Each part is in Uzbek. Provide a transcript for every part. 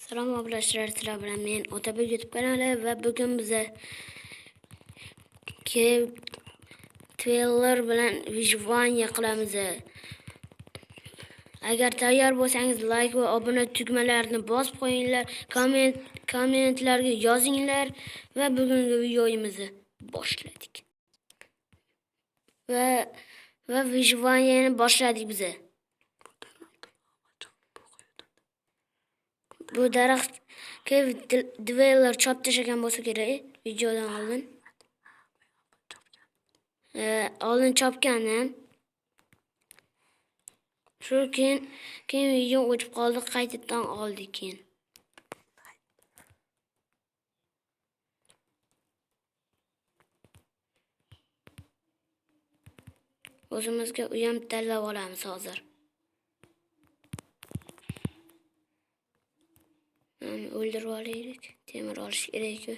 Salom arkadaşlar, sizlar bilan men Otabek YouTube kanalı ve bugün bize trailer bilan vijvanya qilamiz. Agar tayyor bo'lsangiz like va obuna tugmalarini bosib qo'yinglar, kommentlarga yozinglar va bugungi videomizni boshladik. Va vijvanyani boshladik biz. Bu daraxtga dveller chop tashlagan bo'lsa kerak videodan oldin. Oldin chopgandim. Shu keyin video o'chib qoldi, qaytadan oldik keyin. O'zimizga uyam tanlab olamiz hozir. O'ldirib olaylik. Temir olish kerak-ku.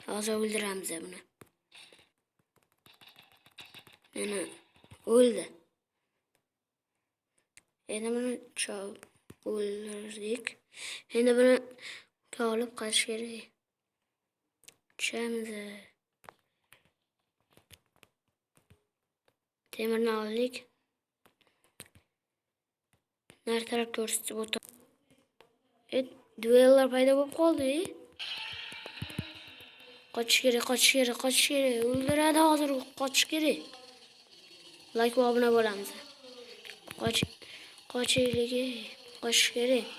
Hozir o'ldiramiz buni. Mana o'ldi. Endi buni o'ldirdik. Endi buni olib qochish kerak. Tushamiz. Temirni oldik. Nar taraf ko'rsatib o'tdi. Duellar paydo bo'lib qoldi. Qochish kerak. O'ldiradi hozir, qochish kerak. Like va obuna bo'lamiz. Qochaylik. Qochish kerak.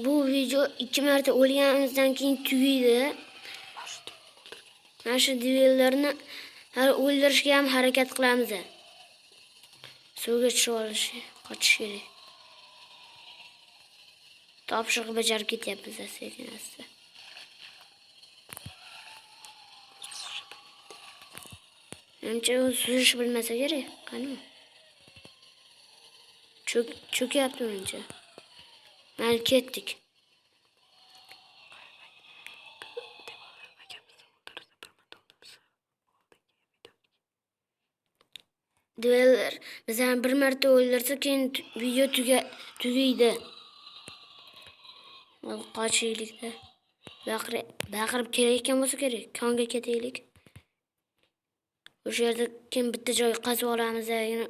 Bu video 2 marta o'lganimizdan keyin tugaydi. Mana shu duellarni o'ldirishga ham harakat qilamiz. Suvga tushib qochish kerak. Topshiriq bajarib ketyapmiz sekin-asta. Menimcha u suzish bilmasa kerak. Qani? Cho'kyapti menimcha. Mana ketdik. Duellar biz ham bir marta o'ldirsa keyin video tugaydi. Qochaylik-da. Baqirib kelayotgan bo'lsa kerak. Konga ketaylik. O'sha yerda kim bitta joy qazib olamiz, yana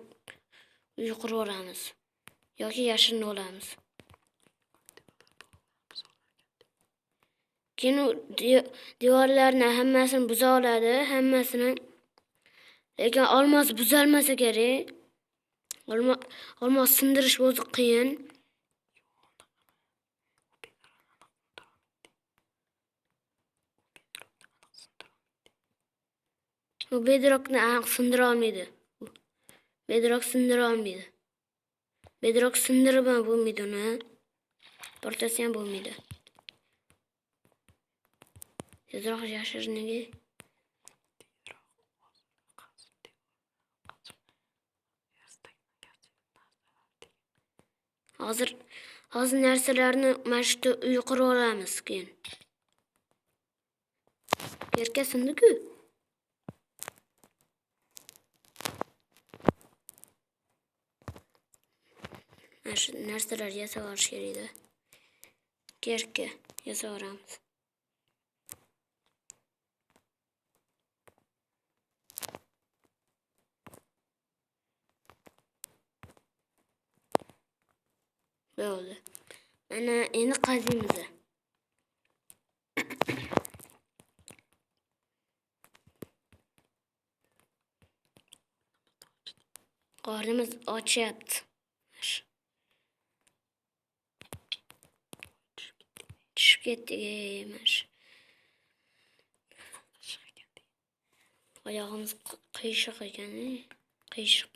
uy qurib olamiz. Yoki yashirinib olamiz. Keyin devorlarni hammasini buza oladi, hammasini. Lekin olmos buzalmasa kerak. Olmos sindirish o'zi qiyin. Bu bedrockni aniq sindira olmaydi. Bedrock sindirib ham bo'lmaydi uni. Portasi ham bo'lmaydi. Tezroq yashiriniga. Hozir narsalarni mana shu yerda uy qurib olamiz keyin. Yerga sindi-ku. Mana shu narsalar yasab olish kerak-da. Yerga yasab olamiz. Bo'ldi. Mana endi qaziymiz. Qornimiz ochyapti. Tushib ketdik. Oyog'imiz qiyshiq ekan. Qiyshiq.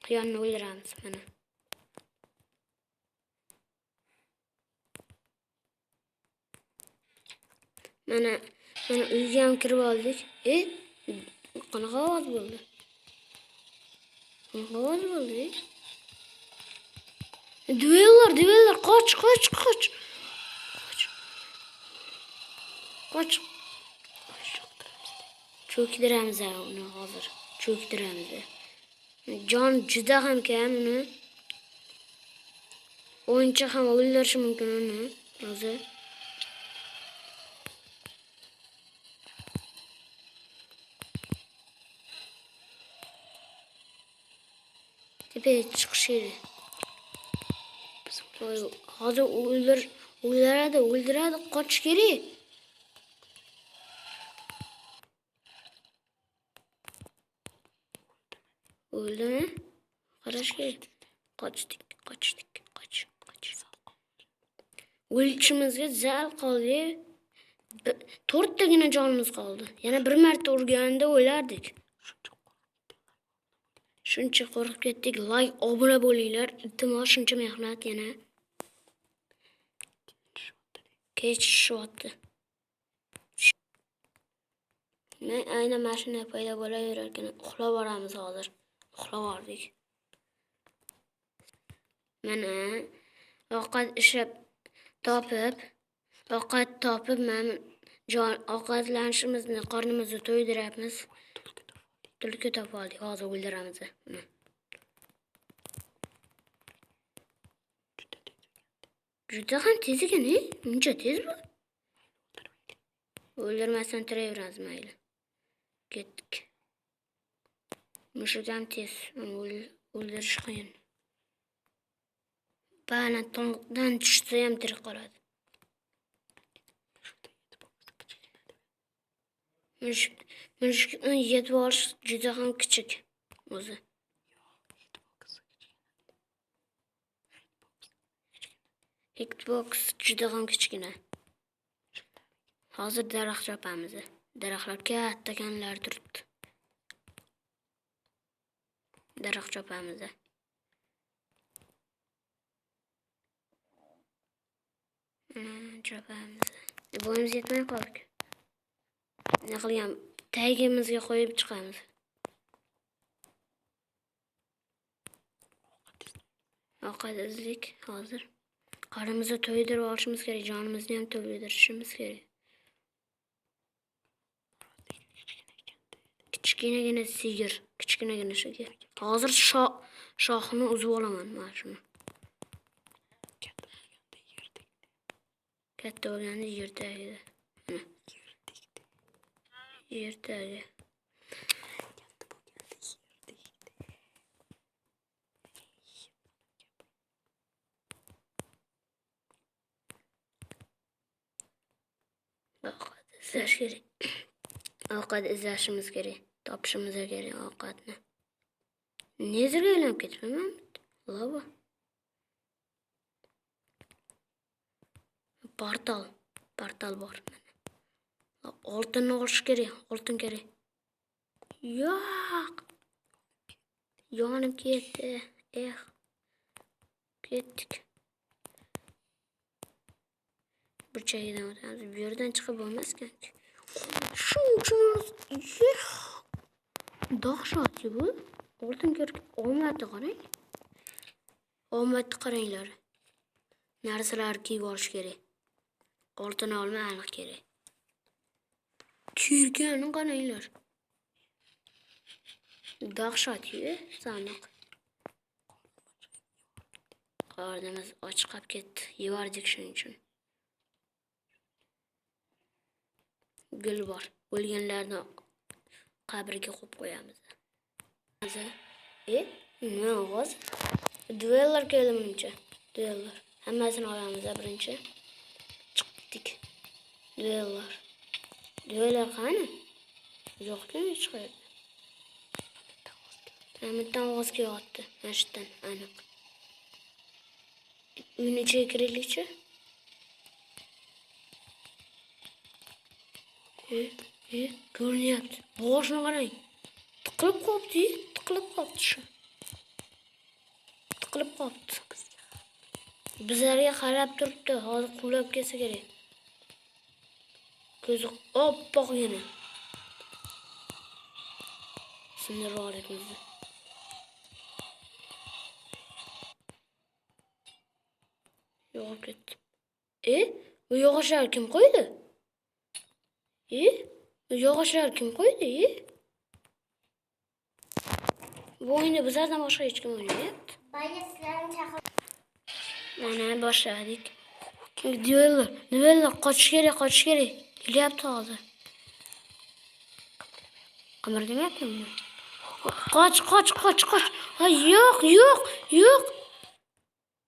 Quyonni o'ldiramiz mana. Mana uyga ham kirib oldik. Qanaqa ovoz bo'ldi? Qanaqa ovoz bo'ldi? Duellar, qoch. Qoch. Cho'kdiramiz uni hozir. Cho'kdiramiz. Jon juda ham kam uni. O'yinchi ham o'ldirishi mumkin uni. Hozir. Tepaga chiqish kerak. Hozir o'ldiradi, qochish kerak. O'ldimi? Qarash kerak. Qochdik. O'lishimizga zal qoldi. 4 tagina jonimiz qoldi. Yana bir marta urganda o'lardik. Shuncha qo'rqib ketdik. Like, obuna bo'linglar. Iltimos, shuncha mehnat yana. Kechishyapti. Men aynan mashina paydo bo'laverar ekan. Uxlab boramiz hozir. Uxlab bordik. Mana ovqat ishlab topib, mana ovqatlanishimizni, qornimizni to'ydiramiz. Tulki topib oldik. Hozir o'ldiramiz uni. Juda ham tez ekan, Muncha tez bu. O'ldirmasdan turaveramiz, mayli. Ketdik. Mushuk ham tez. O'ldirish qiyin. Balanddan tushsa ham tirik qoladi. Mushukni yetib olish juda ham kichik o'zi. Hitbox juda ham kichkina. Hozir daraxt chopamiz. Daraxtlar katta kanlar turibdi. Daraxt chopamiz. Chopamiz. Bo'yimiz yetmay qoldik. Nima qilgan? Tagimizga qo'yib chiqamiz. Ovqat izlik hozir. Qornimizni to'ydirib olishimiz kerak, jonimizni ham to'ydirishimiz kerak. Kichkinagina sigir, kichkinagina sigir. Hozir shoxini uzib olaman mana shuni. Katta bo'lganda yerdagi. Yerdagi. Ovqat izlashimiz kerak. Topishimiz kerak ovqatni. Nezirga aylanib ketibman. Lava. Portal bor mana. Oltinni olish kerak, oltin kerak. Yo'q. Yonib ketdi. Ketdik. Burchagidan o'tamiz. Bu yerdan chiqib bo'lmas-ku. Shuncha dahshat bu. Oltin kerak. Omadni qarang. Omadni qaranglar. Narsalar kiyib olish kerak. Oltin olma aniq kerak. Kirgani qaranglar. Dahshat-ku, saniq. Qornimiz och qolib ketdi. Yevardik shuning uchun. Gul bor. O'lganlarni qabrga qo'yib qo'yamiz. Nima ovoz? Duellar keldi menimcha. Duellar. Hammasini olamiz birinchi. Chiqdik. Duellar qani? Yo'q-ku, hech qayerda. Hammadan ovoz kelyapti. Mashdan aniq. Uyni ichiga kiraylikchi. Ko'rinyapti. Boshini qarang. Tiqilib qolibdi. Shu. Tiqilib qolibdi. Bizlarga qarab turibdi. Hozir qulab kelsa kerak. Ko'zi oppoq yana. Sindirib ko'zni. Yo'q ketdi. Bu yog'ochlar kim qo'ydi? Bu yog'ochlar kim qo'ydi? Bu o'yinda bizlardan boshqa hech kim o'ynamayapti. Mana boshladik. Duellar qochish kerak. Kelyapti hozir. Qimirlamayaptimi? Qoch. Ha, yo'q.